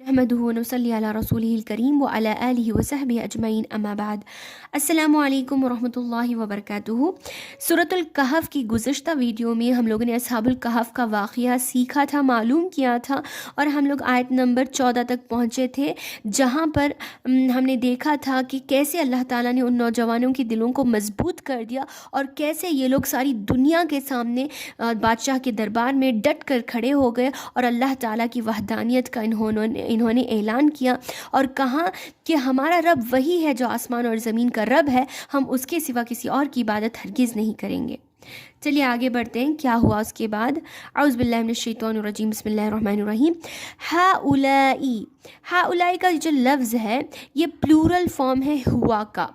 نحمده ونصلي على رسوله الكريم وعلى آله وصحبه أجمعين أما بعد السلام علیکم ورحمۃ اللہ وبرکاتہ۔ سورۃ الکہف کی گزشتہ ویڈیو میں ہم لوگوں نے اصحاب الکہف کا واقعہ سیکھا تھا، معلوم کیا تھا، اور ہم لوگ آیت نمبر 14 تک پہنچے تھے، جہاں پر ہم نے دیکھا تھا کہ کیسے اللہ تعالیٰ نے ان نوجوانوں کے دلوں کو مضبوط کر دیا اور کیسے یہ لوگ ساری دنیا کے سامنے بادشاہ کے دربار میں ڈٹ کر کھڑے ہو گئے اور اللہ تعالیٰ کی وحدانیت کا انہوں نے اعلان کیا اور کہا کہ ہمارا رب وہی ہے جو آسمان اور زمین کا رب ہے، ہم اس کے سوا کسی اور کی عبادت ہرگز نہیں کریں گے۔ چلیے آگے بڑھتے ہیں، کیا ہوا اس کے بعد۔ اعوذ باللہ من الشیطان الرجیم، بسم اللہ الرحمن الرحیم۔ ہؤلائی کا جو لفظ ہے یہ پلورل فارم ہے ہوا کا،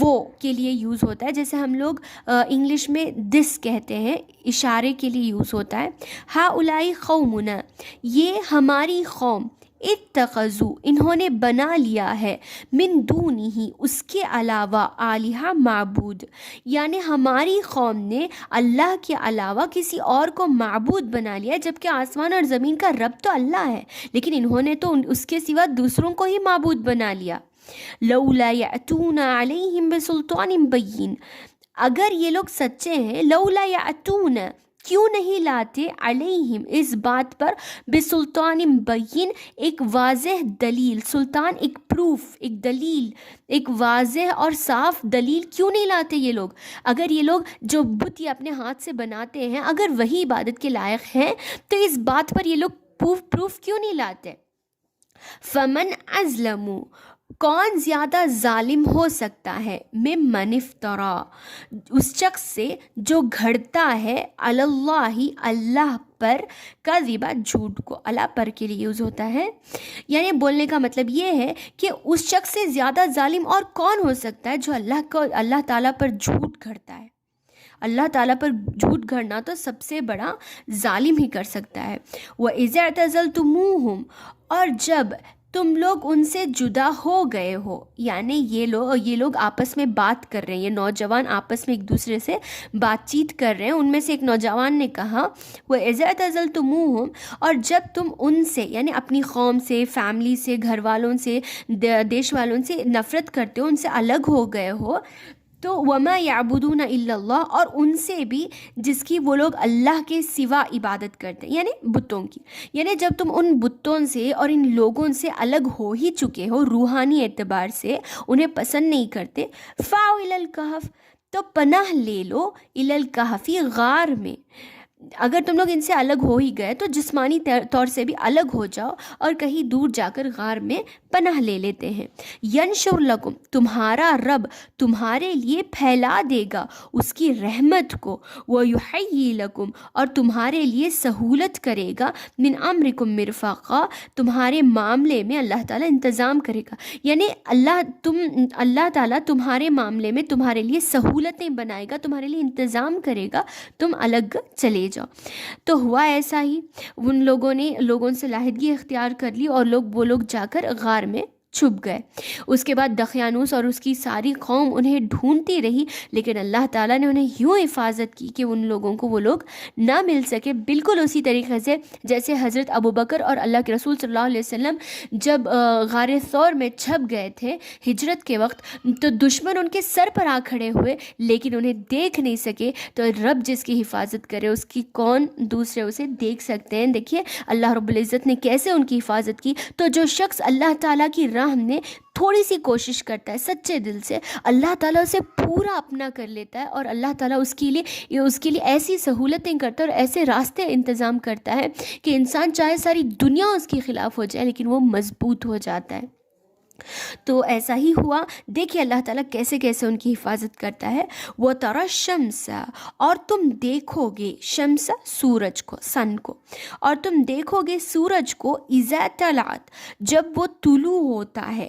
وہ کے لیے یوز ہوتا ہے، جیسے ہم لوگ انگلش میں دس کہتے ہیں، اشارے کے لیے یوز ہوتا ہے۔ ہؤلائی قومنا، یہ ہماری قوم، اتخذوا، انہوں نے بنا لیا ہے، من دونہ، اس کے علاوہ، آلہہ، معبود، یعنی ہماری قوم نے اللہ کے علاوہ کسی اور کو معبود بنا لیا، جبکہ آسمان اور زمین کا رب تو اللہ ہے، لیکن انہوں نے تو اس کے سوا دوسروں کو ہی معبود بنا لیا۔ لولا یأتون علیہم بسلطان بین، اگر یہ لوگ سچے ہیں، لولا یأتون، کیوں نہیں لاتے، علیہم، اس بات پر، بسلطان بین، ایک واضح دلیل، سلطان ایک پروف، ایک دلیل، ایک واضح اور صاف دلیل کیوں نہیں لاتے یہ لوگ؟ اگر یہ لوگ جو بت یہ اپنے ہاتھ سے بناتے ہیں اگر وہی عبادت کے لائق ہیں تو اس بات پر یہ لوگ پروف کیوں نہیں لاتے؟ فمن ازلم، کون زیادہ ظالم ہو سکتا ہے، ممن افترا، اس شخص سے جو گھڑتا ہے، علی اللہ، اللہ پر، کذبا، جھوٹ کو، اللہ پر کے لیے یوز ہوتا ہے، یعنی بولنے کا مطلب یہ ہے کہ اس شخص سے زیادہ ظالم اور کون ہو سکتا ہے جو اللہ تعالیٰ پر جھوٹ گھڑتا ہے۔ اللہ تعالیٰ پر جھوٹ گھڑنا تو سب سے بڑا ظالم ہی کر سکتا ہے۔ وَإِذَا اعْتَزَلْتُمُوهُمْ، اور جب تم لوگ ان سے جدا ہو گئے ہو، یعنی یہ لوگ آپس میں بات کر رہے ہیں، یہ نوجوان آپس میں ایک دوسرے سے بات چیت کر رہے ہیں، ان میں سے ایک نوجوان نے کہا، وَإِذَا اعْتَزَلْتُمُوهُمْ، اور جب تم ان سے، یعنی اپنی قوم سے، فیملی سے، گھر والوں سے، دیش والوں سے نفرت کرتے ہو، ان سے الگ ہو گئے ہو، تو وَمَا يَعْبُدُونَ إِلَّا اللَّهُ، اور ان سے بھی جس کی وہ لوگ اللہ کے سوا عبادت کرتے ہیں، یعنی بتوں کی، یعنی جب تم ان بتوں سے اور ان لوگوں سے الگ ہو ہی چکے ہو، روحانی اعتبار سے انہیں پسند نہیں کرتے، فَاوْا إِلَى الْكَهْفِ، تو پناہ لے لو، إِلَى الْكَهْفِ، غار میں۔ اگر تم لوگ ان سے الگ ہو ہی گئے تو جسمانی طور سے بھی الگ ہو جاؤ اور کہیں دور جا کر غار میں پناہ لے لیتے ہیں۔ ینشر لکم، تمہارا رب تمہارے لیے پھیلا دے گا اس کی رحمت کو، ویحیی لکم، اور تمہارے لیے سہولت کرے گا، من امرکم مرفقا، تمہارے معاملے میں اللہ تعالیٰ انتظام کرے گا، یعنی اللہ تعالیٰ تمہارے معاملے میں تمہارے لیے سہولتیں بنائے گا، تمہارے لیے انتظام کرے گا، تم الگ چلے جاؤ۔ تو ہوا ایسا ہی، ان لوگوں نے لوگوں سے علیحدگی اختیار کر لی اور وہ لوگ جا کر غار میں چھپ گئے۔ اس کے بعد دقیانوس اور اس کی ساری قوم انہیں ڈھونڈتی رہی، لیکن اللہ تعالیٰ نے انہیں یوں حفاظت کی کہ ان لوگوں کو وہ لوگ نہ مل سکے، بالکل اسی طریقے سے جیسے حضرت ابوبکر اور اللہ کے رسول صلی اللہ علیہ وسلم جب غار ثور میں چھپ گئے تھے ہجرت کے وقت، تو دشمن ان کے سر پر آ کھڑے ہوئے لیکن انہیں دیکھ نہیں سکے، تو رب جس کی حفاظت کرے اس کی کون دوسرے اسے دیکھ سکتے ہیں۔ دیکھیے اللہ رب العزت نے کیسے ان کی حفاظت کی۔ تو جو شخص اللہ تعالیٰ کی راہ میں تھوڑی سی کوشش کرتا ہے سچے دل سے، اللہ تعالیٰ اسے پورا اپنا کر لیتا ہے، اور اللہ تعالیٰ اس کے لیے ایسی سہولتیں کرتا ہے اور ایسے راستے انتظام کرتا ہے کہ انسان چاہے ساری دنیا اس کے خلاف ہو جائے لیکن وہ مضبوط ہو جاتا ہے۔ تو ایسا ہی ہوا، دیکھیے اللہ تعالیٰ کیسے کیسے ان کی حفاظت کرتا ہے۔ وَتَرَى الشَّمْسَ، اور تم دیکھو گے، شمس سورج کو، سن کو، اور تم دیکھو گے سورج کو، اِذَا طَلَعَتْ، جب وہ طلوع ہوتا ہے،